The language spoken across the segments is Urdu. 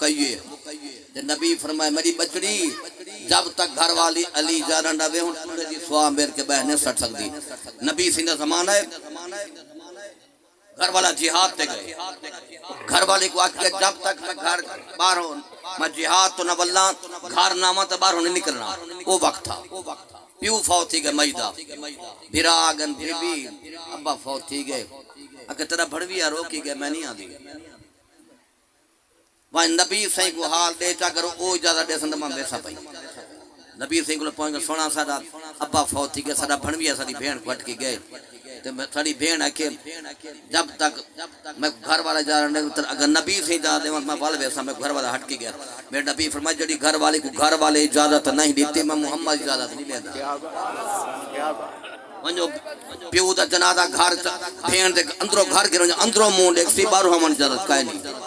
مکیے نبی فرمائے میری بچڑی جب تک گھر والی علی جانا نہ وے ہن تُلے دی سوا میر کے بہنے سٹ سکتی نبی سینہ زمانہ ہے گھر والا جہاد تے گئے گھر والے کو آکے جب تک میں گھر باہر ہوں میں جہاد تو نہ واللہ گھر نامہ تو باہر ہونے نکلنا وہ وقت تھا پیو فوت تھی گئے مجدہ بھرا آگن بی بی ابا فوت تھی گئے اگر تیرا بھڑوی آ روکی گئے میں نہیں آدھی وہاں نبی سائیں کو حال دے چاہ کرو او اجازہ دے سندہ ماں بیسا پائی نبی سائیں کو پہنچ گئے سونا ساڑا ابا فوت تھی گئے ساڑا بھڑوی آ ساڑی بھین کو اٹکی گئے ساڑی بھین ہے کہ جب تک میں گھر والا جا رہا نہیں اگر نبی سے اجازت دے میں وال بیسا میں گھر والا ہٹ کی گیا میرے نبی فرمائے جڑی گھر والے کو گھر والے اجازت نہیں دیتے میں محمد اجازت نہیں لیتا ونجو پیو دا جنازہ گھر بھین دے اندروں گھر گروں اندروں مون ایک سی بارو ہمیں اجازت کائے نہیں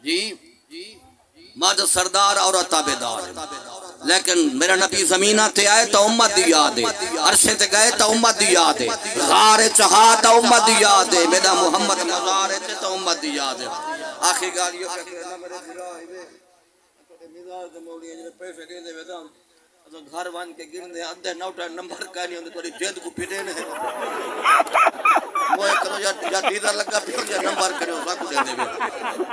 جی مرد سردار اور تابعدار لیکن میرا نبی زمینہ تے آئے تو امت دی یاد ہے عرشے تے گئے تو امت دی یاد ہے غار چہا تو امت دی یاد ہے میرا محمد مزار تے تو امت دی یاد ہے آخری گالیوں پہ کہنا میرے درائی میں مزار دے مولی ہیں پیسے گئے دے ویدام گھر وان کے گرن دے اندھے نوٹا نمبر کہنی ہوندے توڑی جید کو پیٹے نے وہ کرو یا دیدہ لگا پھر یا نمبر کرو ساکو دے دے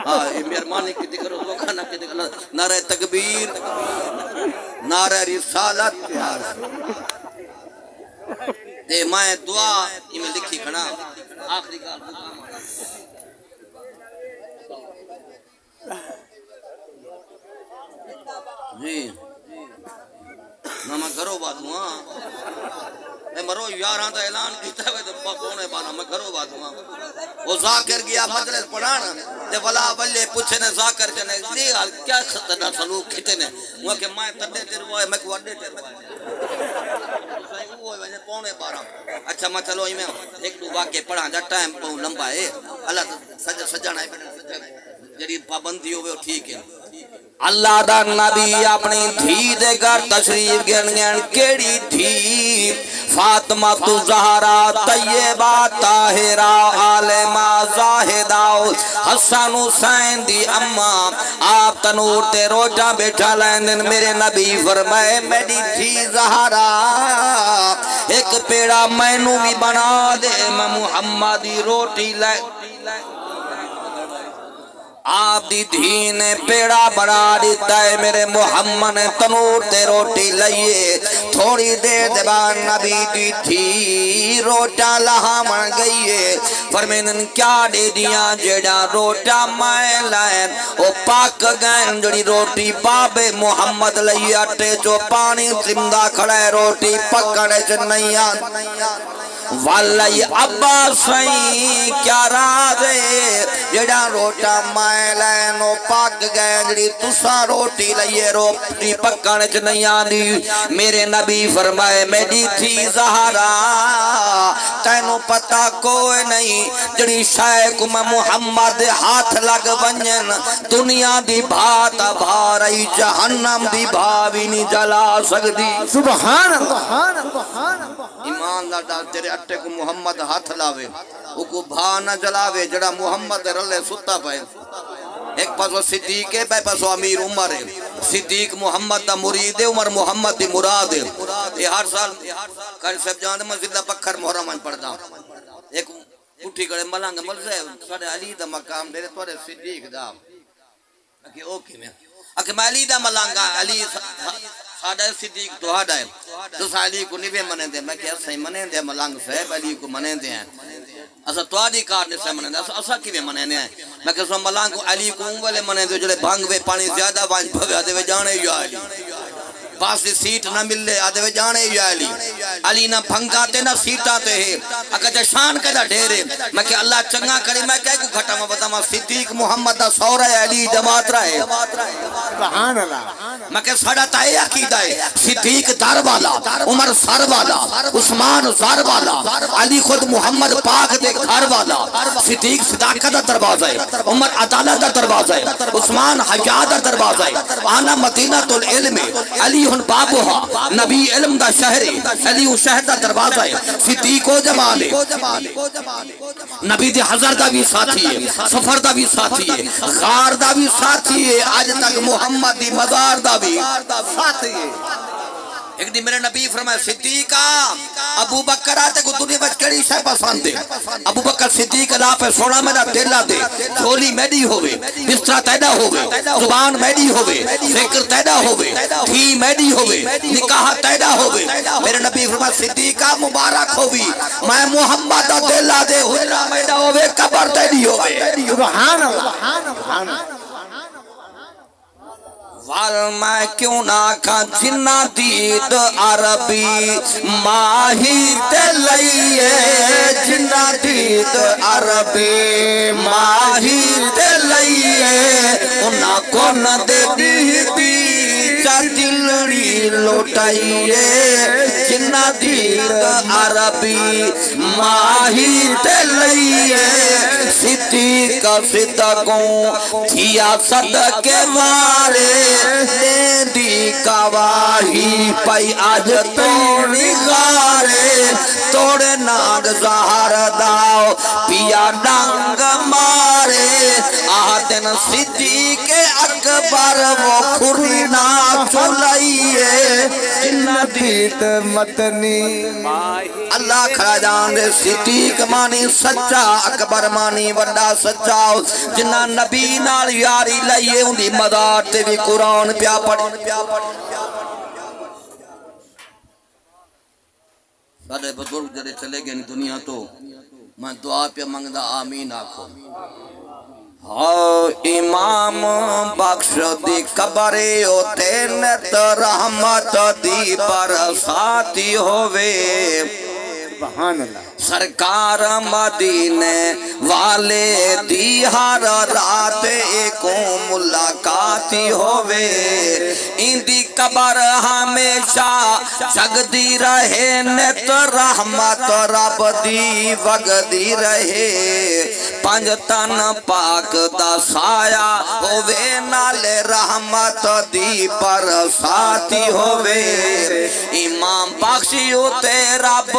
ہاں یہ مہرمانی کی دکھرو وکھانا کی دکھرو نعرہ تکبیر نعرہ رسالت دے میں دعا میں لکھی کھنا آخری گال جی میں گھروں بات ہوں میں مرو یاراں دا اعلان کیتا ہے تو پونے بانا میں گھروں بات ہوں وہ ذاکر گیا مجلس پڑھانا تے ولا ولے پوچھے نے ذاکر جنے دی حال کیا خطرہ سلوک کھتے نے وہ کہ میں تڈے تے روئے میں کو اڈے تے روئے پونے بارہ اچھا میں چلو میں ایک دو واقعے پڑھا جا ٹائم بہت لمبا ہے اللہ سجانا ہے جڑی پابندی ہوئے وہ ٹھیک ہے اللہ دا نبی اپنی دھی دے گھر تشریف گن گن کیڑی دھی فاطمہ تو زہرا طیبہ طاہرہ عالمہ زاہدہ حسن حسین دی اماں آپ تنور تے روٹا بیٹھا لیندن میرے نبی فرمائے میری دھی زہرا ایک پیڑا مینو بھی بنا دے میں محمدی روٹی لے آپ دی دھی نے پیڑا بنا دیتا ہے میرے محمد نے تنور تے روٹی لئیے تھوڑی دیر دبان نبی دی تھی روٹا لہا من گئیے فرمینن کیا دے دیا جیڑا روٹا مائے لائن او پاک گئن جڑی روٹی بابے محمد لئیے اٹھے جو پانی سمدہ کھڑے روٹی پکڑے چنیا والی ابا سائیں کیا رازے جڑا روٹا مائے لینو پاک گئے جڑی تسا روٹی لئیے روٹی پکانے چ نہیں آدھی میرے نبی فرمائے میری تھی زہرا تینو پتا کوئی نہیں جڑی شاہ کو میں محمد ہاتھ لگ ونجن دنیا دی بھات بھارئی جہنم دی بھاوی نہیں جلا سکتی سبحان اللہ ایمان لاڈا تیرے اٹھے کو محمد ہاتھ لاوے وہ کو بھا نہ جلاوے جڑا محمد رلے ستا پائے ایک پاسو صدیق ہے بے پاسو امیر عمر ہے صدیق محمد دا مرید ہے عمر محمد دی مراد ہے یہ ہر سال قاری صاحب جاندے میں زندہ پکھر محرم ان پڑھتا ہوں ایک اٹھی کڑے ملانگ ملزے سارے علی دا مقام دے توڑے صدیق دا اکی اوکے میں علی دا ملانگا علی ساڑھا صدیق تو ہاڑا ہے تو علی کو نبے منے دے میں کہ اسا منے دے ملانگ صاحب علی کو منے دے ہیں اسا تواری کار نے سے منے دے اسا کی منے دے ہیں میں کہ سو ملانگ کو علی کو والے منے دے جڑے بھنگ وے پانی زیادہ وانج بھگا دے وے جانے یا علی پاس دی سیٹ نہ مل لے آدھے وے جانے یا علی علی نہ بھنگاتے نہ سیٹاتے ہیں اگر جا شان کدہ ڈھیرے میں کہ اللہ چنگا کرے میں کہہ کو گھٹا میں بتا میں صدیق محمد دا سورہ علی جماعت رہے سبحان اللہ میں کہ ساڑھا تائے عقیدہ ہے صدیق دار والا عمر سر والا عثمان زار والا علی خود محمد پاک دے گھر والا صدیق صداقت دا دروازہ ہے عمر عدالت دا دروازہ ہے عثمان حجا دا دروازہ ہے آنا مدینہ العلم علی علی بابها نبی علم دا شہر علی شہر دا دروازہ ہے صدیق و جمال نبی دے حضر دا بھی ساتھی ہے سفر دا بھی ساتھی ہے غار دا بھی ساتھی ہے آج تک محمد دی مزار دا بھی ساتھی ہے ایک دن میرے نبی فرمایا صدیقہ ابو بکر آتے کو دنیا بچ کڑی شاہ پسند دے ابو بکر صدیق اللہ پہ سونا میرا تیلا دے جھولی میڈی ہوئے بسترہ تیدہ ہوئے زبان میڈی ہوئے ذکر تیدہ ہوئے تھی میڈی ہوئے نکاح تیدہ ہوئے میرے نبی فرمایا صدیقہ مبارک ہوئی میں محمد دا تیلا دے حجرہ میڈا ہوئے قبر تیدی ہوئے سبحان اللہ میں کیوں نہ کھا جنہ دید عربی ماہی تے لئیے جنہ دید عربی ماہی تے لئیے انہاں کو نہ دے دی دلڑی لوٹائیے جنہ دید عربی ماہی تے لئیے صدیق صدقوں تھیا صدقے وارے دی گواہی پئی آج توڑی غارے توڑے ناگ زہر داؤ پیا ڈنگ مارے آدن صدیق اکبر وہ کھری نا چلائیے جنہ دیت متنی اللہ کھڑا جان دے صدیق مانی سچا اکبر مانی وڈا سچا جنہ نبی نال یاری لئیے اندھی مدار تے بھی قرآن پیا پڑھ سارے بزرگ جڑے چلے گئے دنیا تو میں دعا پہ منگدا آمین آکھو امام بخش دی قبرے ہوتے نت رحمت دی برساتی ہوئے سبحان اللہ سرکار مدینے والے دی ہر رات ایک ملاقاتی ہوئے ان دی قبر ہمیشہ جگدی رہے نت رحمت رب دی وگدی رہے پنج تن پاک دا سایہ ہوئے نالے رحمت دی پر ساتھی ہوئے امام بخشی ہوتے رب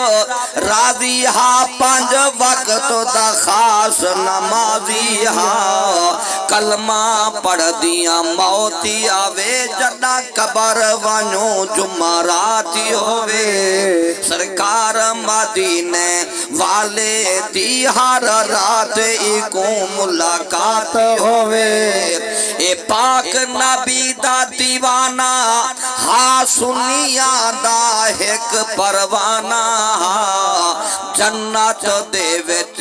راضی ہاں پنج وقت دا خاص نمازی ہاں کلمہ پڑھ دیا موتی آوے جڑا قبر ونو جمعراتی ہوئے سرکار مدینے والے دی ہر رات ایک ملاقات ہوئے اے پاک نبی دا دیوانہ ہاں سنیا دا ایک پروانہ جنت دے وچ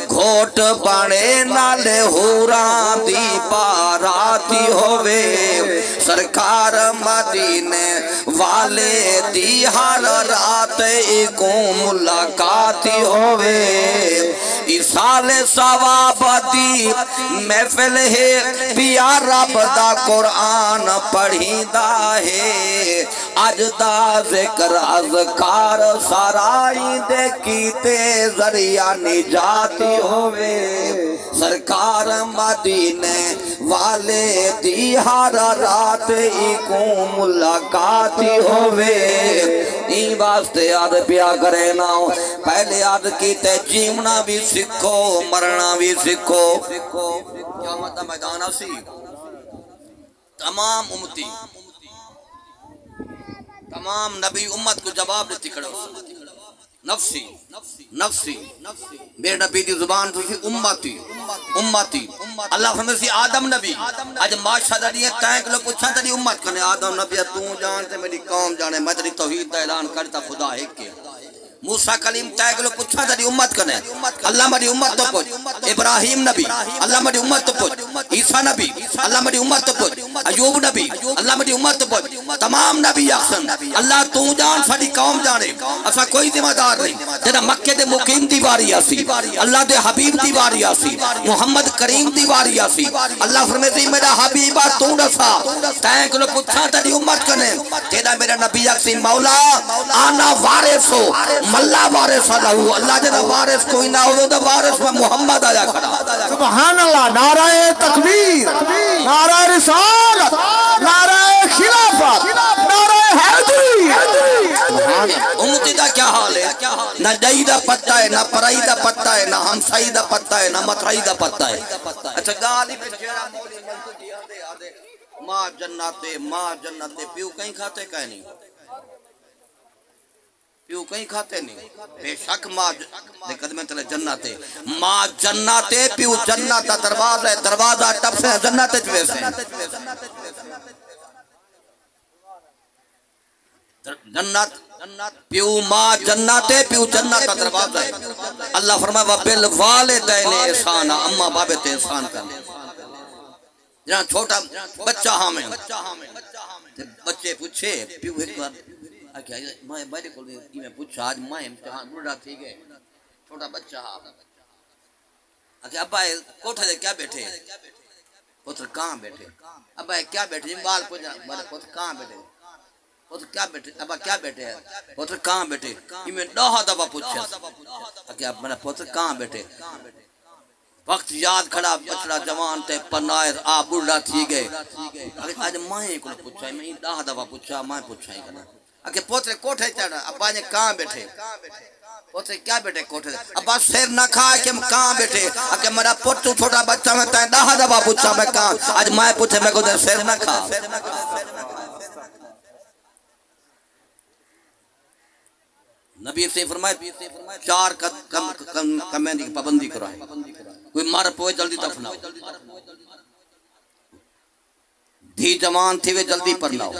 گھوٹ بنے نالے حوران دی باراتی ہوئے سرکار مدینے والے دی ہر رات ایک ملاقاتی ہوئے سال ثواب دی محفل ہے پیا رب دا قرآن پڑھی دا ہے اج دا ذکر اذکار سارائی دے کیتے ذریعہ نجاتی ہوئے سرکار مدینے والے دی ہر رات ایک ملاقاتی ہوئے این واسطے یاد پیا کرے نا پہلے یاد کیتے جیمنا بھی سکھو مرنا بھی سکھو قیامت دا میدان اسی تمام امتی تمام نبی امت کو جواب دیتی کھڑو نفسی نفسی میرے نبی دی زبان تو سی امتی امتی اللہ فرمائے سی آدم نبی آج ماشاءاللہ دیئے تینک لوگ پوچھا تیری امت کنے آدم نبی تو جانتے میری قوم جانے میں تیری توحید دا اعلان کرتا خدا ایک کیا موسیٰ کلیم تیگ لو پوچھا تیری امت کنے اللہ میری امت تو پوچھ ابراہیم نبی اللہ میری امت تو پوچھ عیسیٰ نبی اللہ میری امت تو پوچھ ایوب نبی اللہ میری امت تو پوچھ تمام نبی احسن اللہ تو جان ساری قوم جانے اسا کوئی ذمہ دار نہیں جنہ مکہ دے مقیم دی واری آسی اللہ دے حبیب دی واری آسی محمد کریم دی واری آسی اللہ فرمیتی میرا حبیبہ تو رسا تیگ لو پوچھا تیری امت کنے تیرا میرا نبی اکسی مولا آنا وارث ہو ملا وارث لہو اللہ جنہ وارث کوئی نہ ہو تو وارث میں محمد آیا کھڑا سبحان اللہ نعرہ تکبیر نعرہ رسالت نعرہ خلافت نعرہ نہ جئی دا پتہ ہے، نہ پرائی دا پتہ ہے، نہ ہمسائی دا پتہ ہے، نہ مترائی دا پتہ ہے۔ اچھا گال ہی پہ جیڑا مولی منتو جی آدھے آدھے ماں جنت پیو کہیں کھاتے کہیں نہیں، پیو کہیں کھاتے نہیں، بے شک ماں قدمیں تلے جنت ہے، ماں جنت ہے، پیو جنت دروازہ ہے، دروازہ ٹپ سے جنت چویسے جنت پیو ماں جنت ہے، پیو جنت دروازہ ہے۔ اللہ فرمائے وَبِالْوَالِدَيْنِ احسانا، اماں بابے تے احسان کرنے۔ جہاں چھوٹا بچہ ہمیں بچے پوچھے پیو ایک بار میں بڑے کو میں پوچھا آج میں امتحان بڑھا تھی گئے چھوٹا بچہ ہاں ابا کوٹھے دے کیا بیٹھے پتر کہاں بیٹھے ابا کیا بیٹھے بال پوچھا پتر کہاں بیٹھے پتر کیا بیٹھے ابا کیا بیٹھے پتر کہاں بیٹھے یہ میں 10 دفعہ پوچھا میرا پتر کہاں بیٹھے وقت یاد کھڑا بچڑا جوان تے پنائر آ بڑھا تھی گئے آج مائیں کو پوچھا میں 10 دفعہ پوچھا میں پوچھا ہی کرنا کہ پوترے کوٹھے چڑھا ابا نے کہاں بیٹھے پوترے کیا بیٹھے کوٹھے ابا سیر نہ کھائے کہ کہاں بیٹھے کہ میرا پوتو چھوٹا بچہ میں تائیں 10 دفعہ پوچھا میں کہاں آج میں پوچھے میں کو دے سیر نہ کھا نبی سے فرمائے 4 کمیندی کی پابندی کرائے کوئی مر پوئے جلدی دفناؤ دھی جوان تھی وے جلدی پڑھناؤ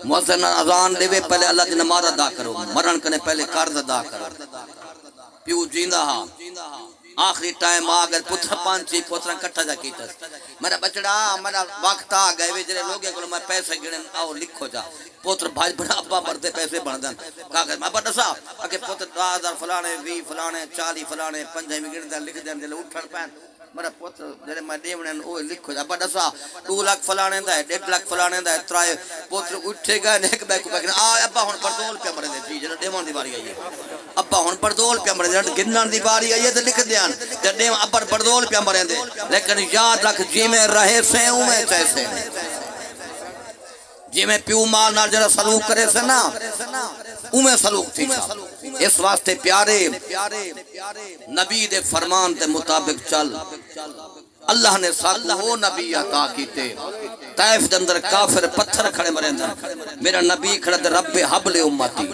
مؤذن اذان دے وے پہلے اللہ دی نماز ادا کرو مرن کنے پہلے قرض ادا کرو پیو جیندا ہا آخری ٹائم اگر پتر پانچی پتر کٹھا جا کیتا میرا بچڑا میرا وقت آ گئے وے جڑے لوگے کو میں پیسے گنے آؤ لکھو جا پتر بھائی بڑا ابا مرتے پیسے بن دن کاغذ ابا دسا کہ پتر 2000 فلانے 20 فلانے 40 فلانے 5 میں گن لکھ دین دے اٹھن پین میرا پتر جڑے میں دیونن او لکھو جا ابا دسا 2 لاکھ فلانے دا ہے 1.5 لاکھ فلانے دا ہے ترائے پتر اٹھے گئے ایک بیک کو آ ابا ہن پردول پہ مرے جی جڑا دیوان دی باری آئی ہے ابا ہن پردول پہ مرے گنن دی باری آئی ہے تے لکھ دیان جڑے ابا پردول پہ مرے دے لیکن یاد رکھ جی میں رہے سے او میں چیسے جی میں پیو مال نال جڑا سلوک کرے سے نا او میں سلوک تھی اس واسطے پیارے نبی دے فرمان دے مطابق چل اللہ نے ساتھ وہ نبی عطا کیتے طائف دے اندر کافر پتھر کھڑے مرے اندر میرا نبی کھڑا دے رب حب لے امتی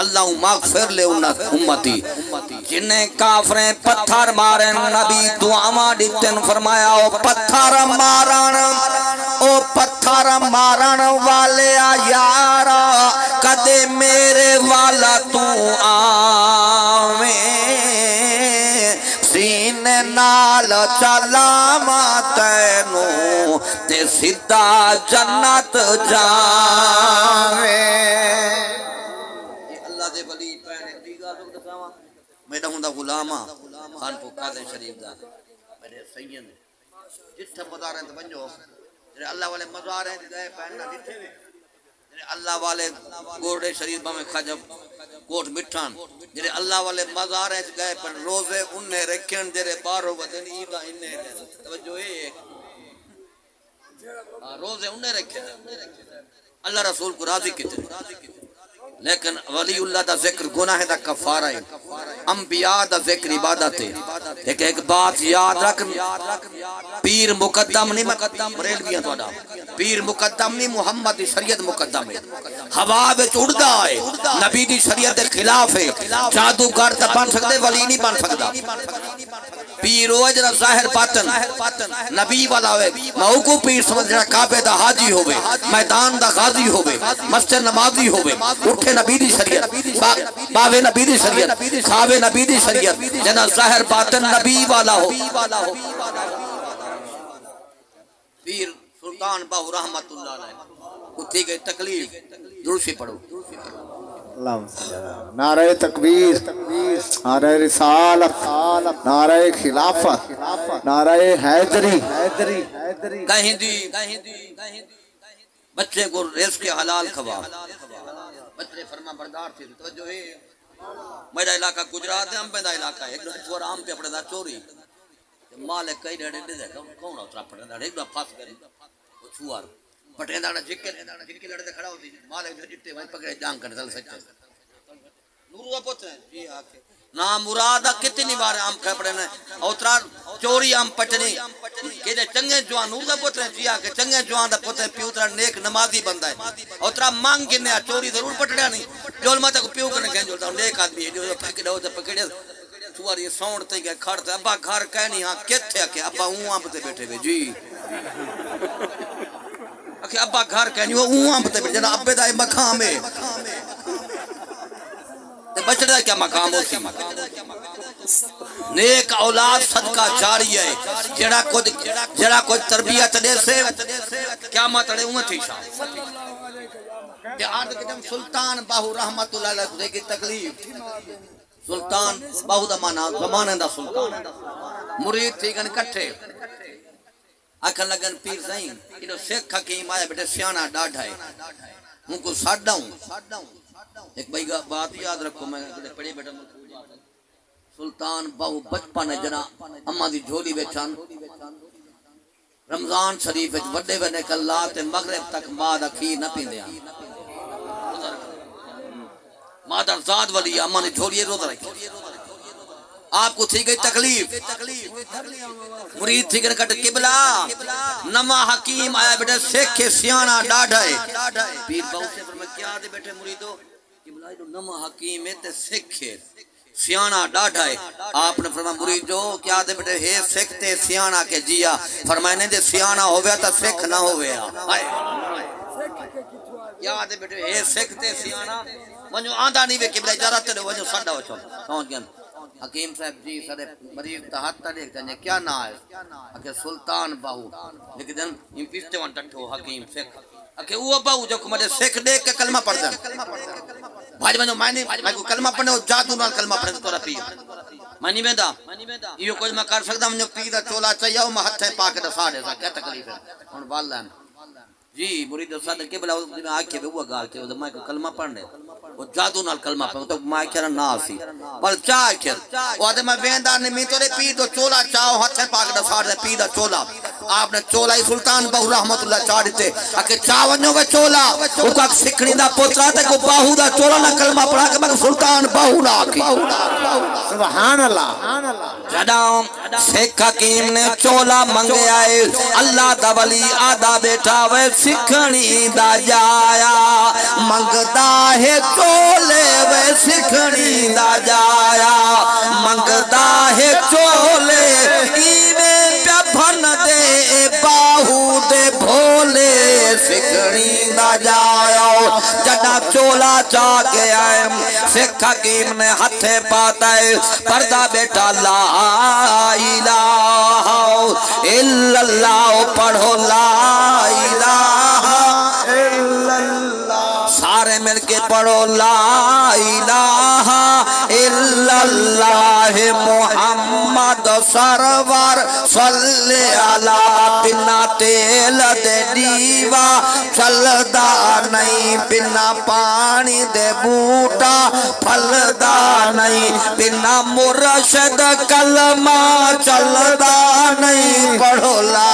اللہ مغفر لے امتی جنہیں کافریں پتھر مارے نبی دعاواں دیتن فرمایا او پتھر مارن او پتھر مارن والے یارا کدے میرے والا تو آویں سینے نال چلاما تینوں تے سدھا جنت جاویں اللہ دے ولی پہنے دی گل تو دساواں میرا ہوندا غلاماں خان پور قاضی شریف دا میرے سید جتھے مزار ہیں بنجو جڑے اللہ والے مزار ہیں گئے پہننا جتھے وے اللہ والے گوڑے شریف میں خجب کوٹ مٹھان جڑے اللہ والے مزار ہیں گئے پر روزے انہیں رکھن جڑے بارو ودن ایدا انہیں توجہ ہے روزے انہیں رکھن اللہ رسول کو راضی کیتے لیکن ولی اللہ دا ذکر گناہ دا کفارہ ہے انبیاء دا ذکر عبادت ہے ایک بات یاد رکھ پیر مقدم نہیں مقدم بریلویاں توڑا پیر مقدم نہیں محمد دی شریعت مقدم ہے ہوا وچ اڑدا ہے نبی دی شریعت دے خلاف ہے جادوگر تے بن سکدے ولی نہیں بن سکدا پیر ہو جڑا ظاہر باطن نبی والا ہوے ماں کو پیر سمجھ جڑا کعبے دا حاجی ہوے میدان دا غازی ہوے مسجد نمازی ہوے اٹھے نبی دی شریعت باوے نبی دی شریعت کھاوے نبی دی شریعت جنا ظاہر باطن نبی والا ہو پیر سلطان باہو رحمت اللہ علیہ کتھی گئی تکلیف درشی پڑھو اللہم صلی اللہ علیہ وسلم نعرہ تکبیر نعرہ رسالت نعرہ خلافت نعرہ حیدری کہیں دی بچے کو رزق حلال کھوا بچے فرما بردار تھے توجہ ہے میرا علاقہ گجرات ہے ہم پیدا علاقہ ہے ایک چور عام پہ اپنے دا چوری مالک کئی ڈیڑے دے دے کون اترا پڑے دا ایک دا پھاس کرے وہ چھوار پٹے دا جھکے لڑے کھڑا ہوتی مالک جو جٹے وہیں پکڑے جان کر دل سچے نور دا پتر ہے جی آکے نا مراد کتنی بار ہم کھپڑے نے اوترا چوری ہم پٹنی کہ چنگے جوان نور دا پتر ہے جی آکے چنگے جوان دا پتر پیو ترا نیک نمازی بندہ ہے اوترا مانگ گنے چوری ضرور پٹڑیا نہیں جول ماتا کو پیو کرنے کہیں جولتا نیک آدمی ہے جو پکڑے ہو پکڑے سواری ساؤنڈ تے گئے کھڑتے ابا گھر کہنی ہاں کتے آکے ابا ہوں آپ تے بیٹھے ہوئے جی آکے ابا گھر کہنی ہوں آپ تے بیٹھے جنا ابے دائی مقام ہے بچڑے دا کیا مقام ہوتی نیک اولاد صدقہ جاری ہے جڑا کچھ تربیت دے سے کیا مطلع ہوں تھی شاہ کہ آرد کتم سلطان باہو رحمت اللہ علیہ دے کی تکلیف سلطان باہو دا مانا زمانے دا سلطان مرید تھی گن کٹھے آکھن لگن پیر زین انہوں سکھ حکیم آیا بیٹے سیانہ ڈاڑھا ہے ان کو ساڑھا ہوں ایک بھائی بات یاد رکھو میں پڑھی بیٹا سلطان باہو بچپن جنا اما دی جھولی بیچان رمضان شریف وڈے وڈے کلات مغرب تک ماں دا کھیر نہ پیندیا ماں دا زاد ولی اما نے جھولی روزہ رکھی آپ کو تھی گئی تکلیف مرید تھی گئی کٹ قبلہ نما حکیم آیا بیٹے سکھ سیانہ ڈاڑھا ہے پیر باہو سے فرمائے کیا دے بیٹے مریدو قبلہ جو نما حکیم ہے تے سکھ سیانہ ڈاڑھا ہے آپ نے فرمایا مرید جو کیا دے بیٹے ہے سکھ تے سیانہ کے جیا فرمائے نہیں دے سیانہ ہویا تا سکھ نہ ہویا کیا دے بیٹے ہے سکھ تے سیانہ ونجو آندھا نہیں وے قبلہ اجارت تے ونجو سڑا ہو چھو سمجھ گیا حکیم صاحب جی سارے مریض تحت دیکھ جانے کیا نا ہے کہ سلطان باہو لیکن دن ان پیستے وان ٹٹھو حکیم سکھ کہ وہ باہو جو کمڑے سکھ دیکھ کے کلمہ پڑھ دیں بھائی بنو میں کو کلمہ پڑھنے ہو جادو نال کلمہ پڑھنے تو رپی میں نہیں بیندہ یہ کوئی میں کر سکتا ہوں پی دا چولا چاہیے ہوں میں ہتھے پاک دا ساڑے سا کیا تکلیف ہے ان والدین جی مرید صدر کے بلا میں آکھے بے وہ گال کے میں کو کلمہ پڑھنے وہ جادو نال کلمہ پڑھنے تو میں کہنا نا سی پر چاہ کہر وہ آدھے میں ویندار نے میں تو نے پی دو چولا چاہو ہتھے پاک دا ساڑے پی دا چولا آپ نے چولا ہی سلطان باہو رحمت اللہ چاڑی تے اکھے چاونیوں کا چولا وہ کو سکھنی دا پوترا تے کو باہو دا چولا نہ کلمہ پڑھا کہ میں سلطان باہو نہ آکھی سبحان اللہ جداؤں سکھ حکیم نے چولا منگے آئے اللہ دا ولی آدھا بیٹھا وے سکھنی دا جایا منگدا ہے چولے وے سکھنی دا جایا منگدا ہے چولے ایویں پیا بھن دے باہو دے بھولے سکھنی دا جایا جدا چولا چاہ کے آئے سکھ حکیم نے ہتھے پاتا ہے پردہ بیٹا لا الہ الا اللہ پڑھو لا الہ الا اللہ سارے مل کے پڑھو لا الہ الا اللہ محمد سرور صلی علی بنا تیل دے دیوا چلدا نہیں بنا پانی دے بوٹا پھلدا نہیں بنا مرشد کلمہ چلدا نہیں پڑھو لا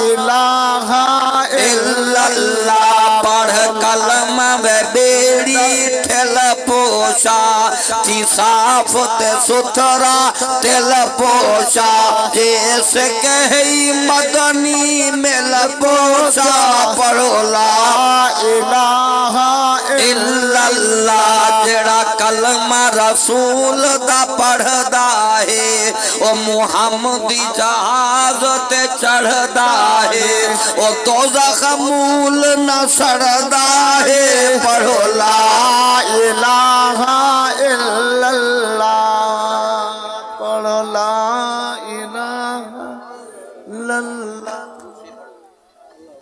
الہ الا اللہ پڑھ کلمہ میں بیڑی ٹھل پوشا تھی صاف تے ستھرا تل پوشا جیسے کہی مدنی مل پوشا پڑھو لا الہ الا اللہ جڑا کلمہ رسول دا پڑھدا ہے او محمدی جہاز تے چڑھدا ہے او دوزخ مول نہ سڑدا ہے پڑھو لا الہ الا اللہ پڑھو لا الہ الا اللہ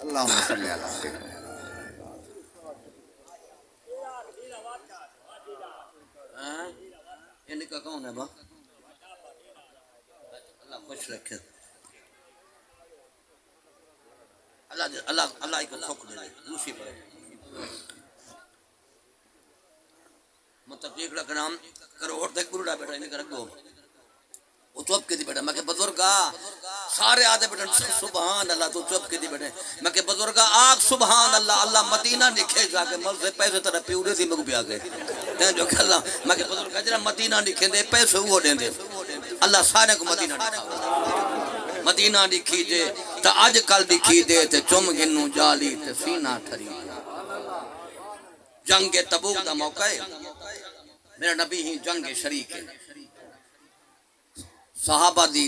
اللہم صلی علی سیدنا یہ نکاح کون ہے با اللہ خوش رکھے اللہ کو سکھ دے دوسری پڑے متفق رکھنا کروڑ تک بروڑا بیٹھا انہیں کا رکھ دو وہ چوپ کے دی بیٹھا میں کہ بزرگا سارے آدھے بیٹھے سبحان اللہ، تو چپ کے دی بیٹھے. میں کہ بزرگا آگ سبحان اللہ، اللہ مدینہ نکھے جا کے مل سے پیسے ترہ پیوڑے سی مگو پیا گئے تین جو کہ اللہ. میں کہ بزرگا جرہ مدینہ نکھے دے پیسے وہ دیں دے. اللہ سارے کو مدینہ نکھا، مدینہ نکھی دے تا آج کل نکھی دے تے چم گنو جالی تے سینہ ٹھری. جنگ تبوک دا موقع ہے، میرا نبی ہی جنگ شریک ہے. صحابہ دی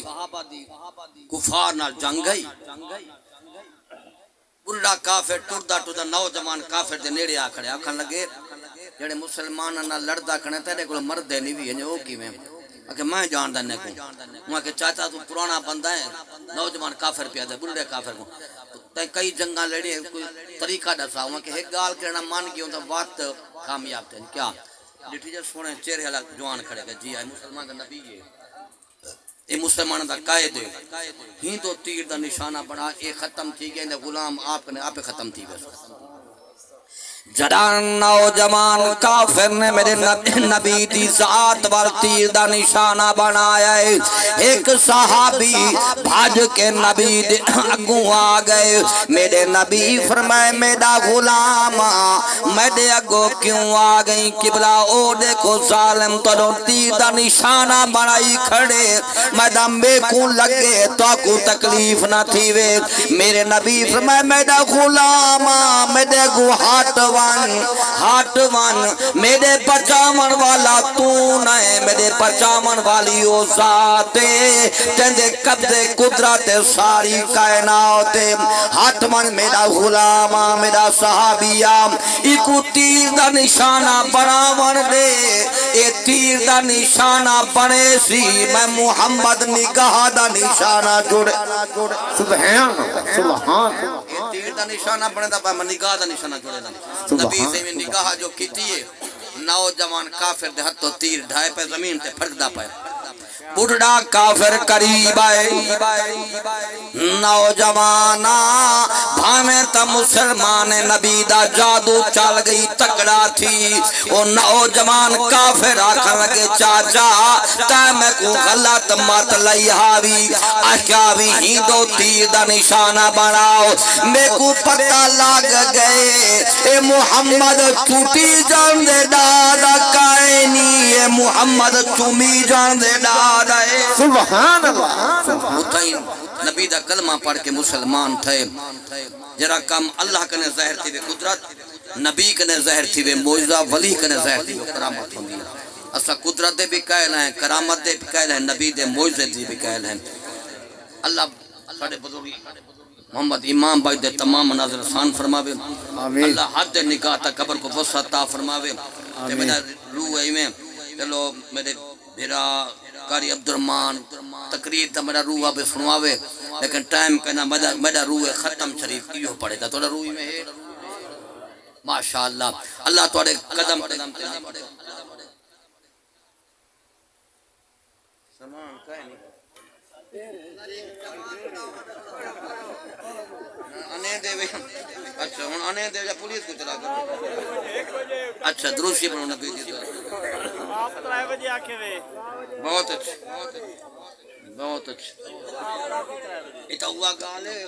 کفار نال جنگ گئی. بڑھا کافر ٹردا ٹردا نوجوان کافر دے نیڑے آ کھڑے آکھن لگے جڑے مسلماناں نال لڑدا کھڑے تیرے کول مردے نہیں وی او کیویں؟ کہ میں جاندا نے کو. میں کہ چاچا تو پرانا بندہ ہے، نوجوان کافر پیا دے بڑھے کافر کو تے کئی جنگاں لڑی کوئی طریقہ دسا. میں کہ ایک گال کہنا مان گیا تے وقت کامیاب تھے. کیا ڈٹھی جے سونے چہرے والا جوان کھڑے کہ جی اے مسلمان دا نبی ہے، اے مسلمان دا قائد ہے. ہی تو تیر دا نشانہ بنا اے ختم تھی گئے غلام آپ نے آپ ختم تھی گئے. جڑا نوجوان کافر نے میرے نبی دی ذات وال تیر دا نشانہ بنایا ہے. ایک صحابی بھاج کے نبی دے اگوں آ گئے. میرے نبی فرمائے میرا غلام میرے اگوں کیوں آ گئی؟ قبلہ او دیکھو ظالم تو تیر دا نشانہ بنائی کھڑے، میدان بے کو لگے تو کو تکلیف نہ تھی وے. میرے نبی فرمائے میرا غلام میرے اگوں ہاتھ وان میرے پچامن والا تو نئے، میرے پچامن والی او ذات تندے قبضے قدرت ساری کائنات. ہاتھ وان میرا غلام میرا صحابیہ ایکو تیر دا نشانہ بناون دے. اے تیر دا نشانہ بنے سی میں محمد نگاہ دا نشانہ جڑے. سبحان سبحان. تیر دا نشانہ بنے دا میں نگاہ دا نشانہ جڑے دا. نبی سے میں نگاہ جو کیتی ہے نوجوان کافر دے ہتھوں تیر ڈھائے پہ زمین تے پھڑکدا پے. بڑھڑا کافر قریب آئے، نوجوانا بھامیں تا مسلمان نبی دا جادو چل گئی تکڑا تھی. وہ نوجوان کافر آکھن لگے چاچا تے میں کو غلط مت لئی ہاوی آشاوی ہی دو تیر دا نشانہ بناؤ. میں کو پتہ لگ گئے اے محمد چوٹی جان دے دادا کائنی، اے محمد چومی جان دے دادا. سبحان اللہ. اتھائیں نبی دا کلمہ پڑھ کے مسلمان تھے. جرا کام اللہ کنے ظاہر تھی وے قدرت، نبی کنے ظاہر تھی وے معجزہ، ولی کنے ظاہر تھی وے کرامت ہوندی. اسا قدرت دے بھی قائل ہیں، کرامت دے بھی قائل ہیں، نبی دے معجزے دے بھی قائل ہیں. اللہ ساڈے بزرگ محمد امام بھائی دے تمام مناظر آسان فرماوے. اللہ حد نگاہ تا قبر کو وسعت عطا فرماوے. تے میرا روح ایویں چلو میرے بھیرا قاری عبدالرحمان تقریر تا میرا روح آبے سنواوے، لیکن ٹائم کہنا میرا روح ختم شریف کیوں پڑے تا توڑا روح میں ہے ماشاءاللہ. اللہ توڑے قدم قدم تے نہیں پڑے. سامان کہے نہیں انے دے وے. اچھا ہن انے دے جا پولیس کو چلا کر. اچھا دروشی بنو نبی دی آپ 3 بجے آکھے وے. بہت اچھا بہت اچھا. ایتا ہوا گال ہے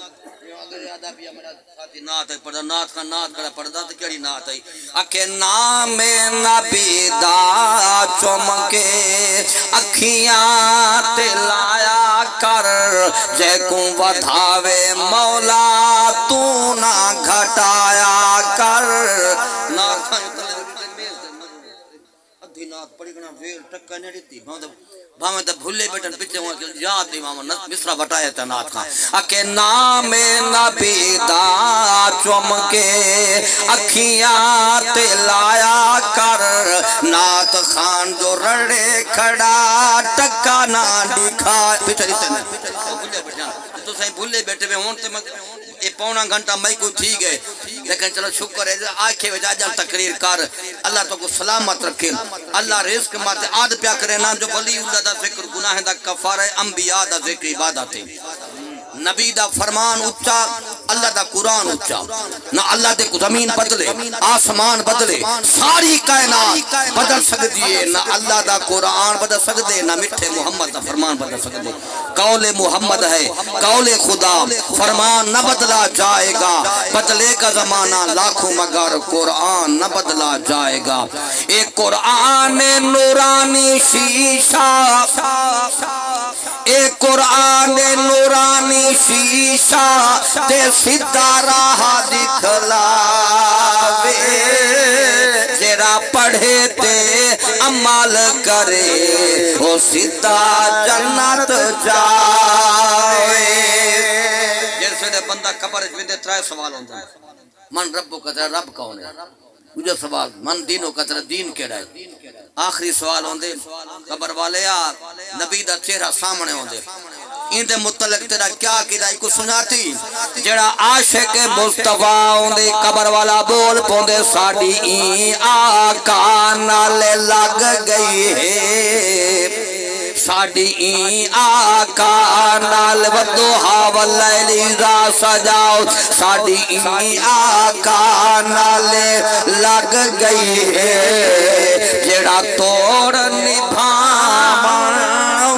اگر یاد آ پیا میرا ساتھی نعت ہے پڑھا نعت کا نعت کڑا پڑھدا تے کیڑی نعت ہے؟ اکھے نام نبی دا چمکے اکھیاں تے لایا کر، جے کو ودھاوے مولا تو نہ گھٹایا کر. نعت ادھی نعت پڑھی گنا ویل ٹکا نہیں دیتی بھاویں تے بھولے بیٹھن پیچھے ہوں کہ یاد دی ماما مصرا بٹایا تے نعت خان. اکھے نام نبی دا چمکے اکھیاں تے لایا کر، نعت خان جو رڑے کھڑا ٹکا نہ دکھا. پیچھے دیتے ہیں بھولے بیٹھے تو سہیں بھولے بیٹھے ہوئے ہون تے اے پونا گھنٹہ میں کوئی تھی گئے، لیکن چلو شکر ہے آنکھیں وجہ جان تقریر کر. اللہ تو کو سلامت رکھے. اللہ رزق ماتے آد پیا کرے نا جو ولی اللہ دا ذکر گناہ دا کفارہ انبیاء دا ذکر عبادت ہے. نبی دا فرمان اچا اللہ دا قرآن اچا نہ اللہ دے زمین بدلے آسمان بدلے ساری کائنات بدل سکتی ہے نہ اللہ دا قرآن بدل سکتے نہ میٹھے محمد دا فرمان بدل سکتے قول محمد ہے قول خدا فرمان نہ بدلا جائے گا بدلے کا زمانہ لاکھوں مگر قرآن نہ بدلا جائے گا ایک قرآن نورانی شیشہ ایک قرآن نورانی شیشہ تے سیدھا راہ دکھلاوے جڑا پڑھے تے عمل کرے وہ سیدھا جنت جائے جیسے بندہ قبر وچ ترے سوال ہوندا من رب کا رب کون ہے دوجا سوال من دینوں کا دین کیڑا ہے آخری سوال ہوندے قبر والے یار نبی دا چہرہ سامنے ہوندے ان دے متعلق تیرا کیا کیدا کو سناتی جڑا عاشق مصطفیٰ ہوندے قبر والا بول پوندے ساڈی آقا نال لگ گئی ہے ساڈی آقا نال ودوہا واللیل اذا سجاؤ ساڈی آقا نال لگ گئی ہے جڑا توڑ نبھاون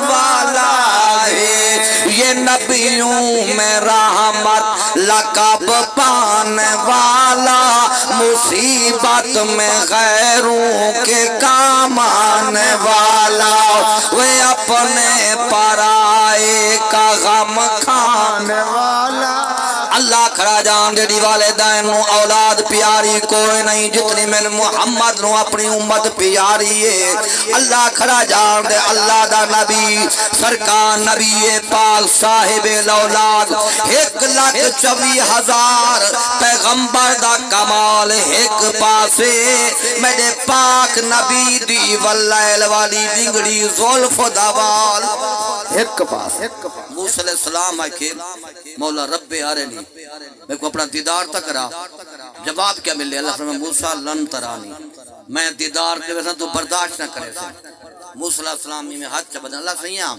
والا ہے یہ نبیوں میں رحمت لقب پانے والا مصیبت میں غیروں کے کام آنے والا وہ اپنے پرائے کا غم کھانے والا اللہ کھڑا جان جڑی والدین نو اولاد پیاری کوئی نہیں جتنی میں محمد نو اپنی امت پیاری ہے اللہ کھڑا جان دے اللہ دا نبی سرکار نبی پاک صاحب الاولاد 1,24,000 پیغمبر دا کمال ایک پاسے میرے پاک نبی دی واللیل والی دنگڑی زلف دا وال ایک پاس موسیٰ علیہ السلام آئے مولا رب آرینی میں کو اپنا دیدار تک رہا جواب کیا ملے اللہ فرمائے موسیٰ لن ترانی میں دیدار کے ویسا تو برداشت نہ کرے سے موسیٰ علیہ السلام میں ہاتھ چا بدن اللہ سیاں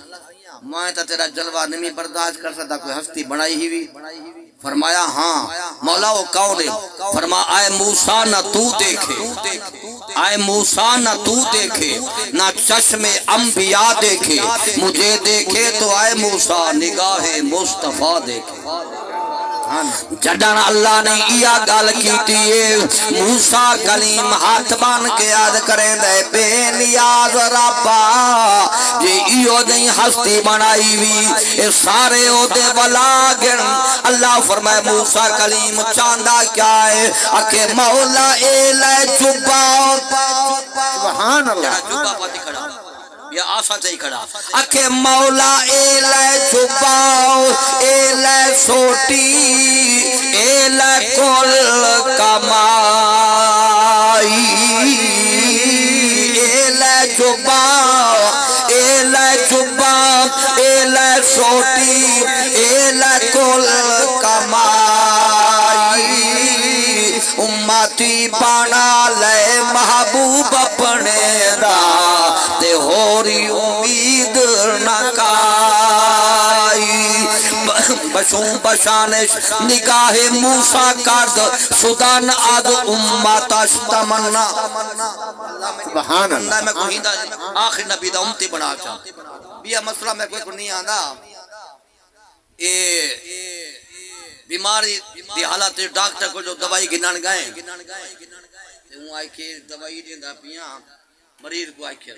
میں تا تیرا جلوہ نہیں برداشت کر سکتا کوئی ہستی بنائی ہی بھی فرمایا ہاں مولا وہ کون ہے فرما آئے موسیٰ نہ تو دیکھے آئے موسیٰ نہ تو دیکھے نہ چشم انبیاء دیکھے مجھے دیکھے تو آئے موسیٰ نگاہ مصطفیٰ دیکھے جڑن اللہ نے یہ گل کیتی ہے موسیٰ کلیم ہاتھ بان کے یاد کریں دے بے نیاز ربا یہ ایو نہیں ہستی بنائی بھی اے سارے او دے بلاگن اللہ فرمائے موسیٰ کلیم چاندہ کیا ہے اکے مولا اے لے جبا سبحان اللہ جبا پاتی کھڑا یا آسا چاہی کھڑا اکھے مولا اے لے چھپاؤ اے لے سوٹی اے لے کل کمائی اے لے چھپاؤ اے لے چھپاؤ اے لے سوٹی اے لے کل کمائی امتی پانا لے محبوب اپنے دا تے ہوری امید نکائی بشوں بشانش نگاہ موسیٰ کرد سدن اد امتش تمنا سبحان اللہ میں کوئی ہندہ آخر نبی دا امتی بنا چاہتا بیا مسئلہ میں کوئی نہیں آنا بیماری دی حالت ڈاکٹر کو جو دوائی گنان گئے ہوں آئی کے دوائی دیندہ پیاں مریض کو آئی کے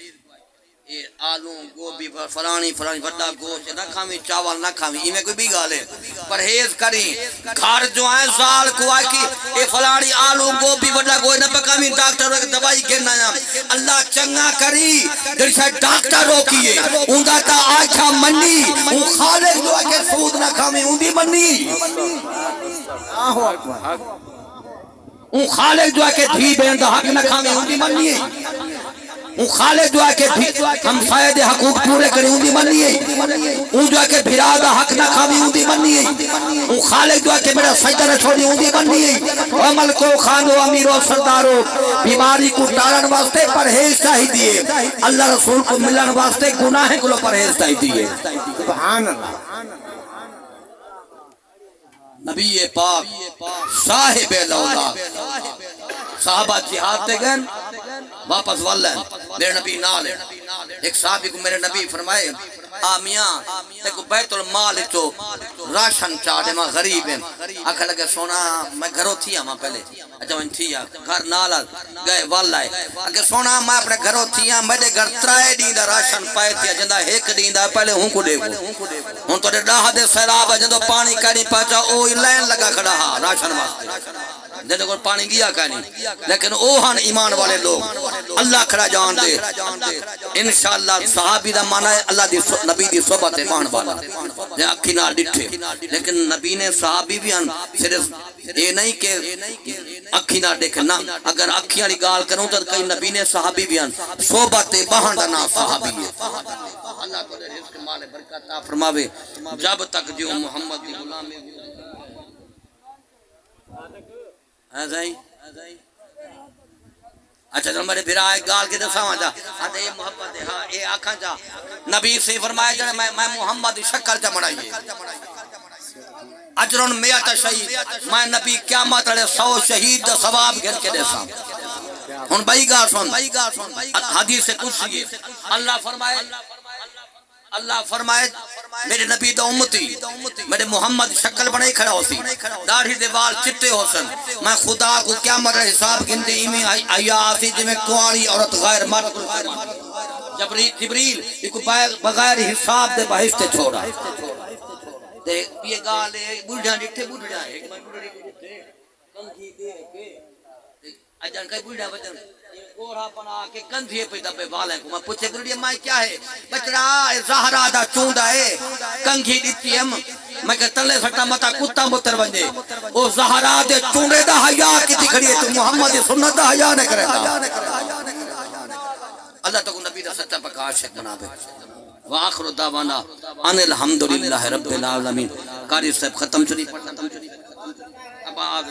یہ آلوں گوبھی فلانی بڑا گوشت نہ کھاویں چاول نہ کھاویں یہ میں کوئی بھی گالے پرہیز کریں گھر جو آئے زال کو آئے کی یہ فلانی آلوں گوبھی بڑا گوشت نہ پکاویں ڈاکٹر روکی دوائی گرنا ہے اللہ چنگا کری درشہ ڈاکٹر روکیے اندھا تا آچھا منی ان خالق جو آئے کہ سود نہ کھاویں ان بھی منی ان خالق جو آئے کہ دھی بین دا حق نہ کھاویں ان بھی منی ان خالق جو ہے کہ ہم سائے دے حقوق پورے کریں ان بھی منی ہے ان جو ہے کہ بھرا دا حق نہ کھاوی ان بھی منی ہے ان خالق جو ہے کہ میرا سجدہ نہ چھوڑی ان بھی منی ہے عمل کو خانو امیرو سردارو بیماری کو ٹارن واسطے پرہیز چاہی دیئے اللہ رسول کو ملن واسطے گناہ کو پرہیز چاہی دیئے سبحان اللہ نبی پاک صاحب لولا صحابہ جہاد تے گئے واپس والن میرے نبی نال ایک صحابی کو میرے نبی فرمائے آمیاں دیکھو بیت المال چو راشن چاڑے ماں غریب ہیں آکھا لگے سونا میں گھروں تھیا ماں پہلے اچھا میں تھیا گھر نال گئے وال آئے آکھا سونا میں اپنے گھروں تھیا میرے گھر ترائے دیندہ راشن پائے تھیا جندہ ایک دیندہ پہلے ہوں کو دے گو ہوں تو ڈاہ دے سیراب جندو پانی کڑی پاچا او لین لگا کھڑا ہاں راشن واسطے جنہیں کو پانی گیا کہنی لیکن اوہن ایمان والے لوگ اللہ کھڑا جان دے انشاءاللہ صحابی دا مانا ہے اللہ دی نبی دی صحبت مان والا جے اکھی نال ڈٹھے لیکن نبی نے صحابی بھی ان صرف یہ نہیں کہ اکھی نال دیکھے نا اگر اکھی والی گال کروں تو کئی نبی نے صحابی بھی ان صحبت بہن دا نام صحابی ہے اللہ کو رزق مال برکت عطا فرماوے جب تک جو محمد دی غلامی اچھا تو میرے بھرا ایک گال کے دساواں جا اے محبت ہے ہاں اے آکھاں جا نبی سے فرمایا جا میں محمد دی شکل چ بنائیے اجرن میات شہید میں نبی قیامت والے 100 شہید دا ثواب گن کے دیساں ہن بھائی گال سن حدیث سے قدسی اللہ فرمائے میرے نبی دا امتی میرے محمد شکل بنائی کھڑا ہو سی داڑھی دے وال چٹے ہو سن میں خدا کو قیامت کا حساب گنتے ایمی آیا آسی جی میں کواری عورت غیر مرد جبریل ایک بغیر حساب دے بہشتے چھوڑا تے یہ گالے بڑھا ڈٹھے بڑھا ہے کنگھی کے اجان کئی بڑھا بچن گورا بنا کے کندھیے پہ دبے والے کو میں پوچھے گرڈی ماں کیا ہے بچڑا زہرا دا چوندا ہے کنگھی دتی ہم میں کہ تلے سٹا متا کتا متر ونجے او زہرا دے چوندے دا حیا کیتی کھڑی ہے تو محمد دی سنت دا حیا نہ کرے اللہ تو نبی دا سچا پکاش بنا دے واخر دعوانا ان الحمدللہ رب العالمین قاری صاحب ختم چلی اب آج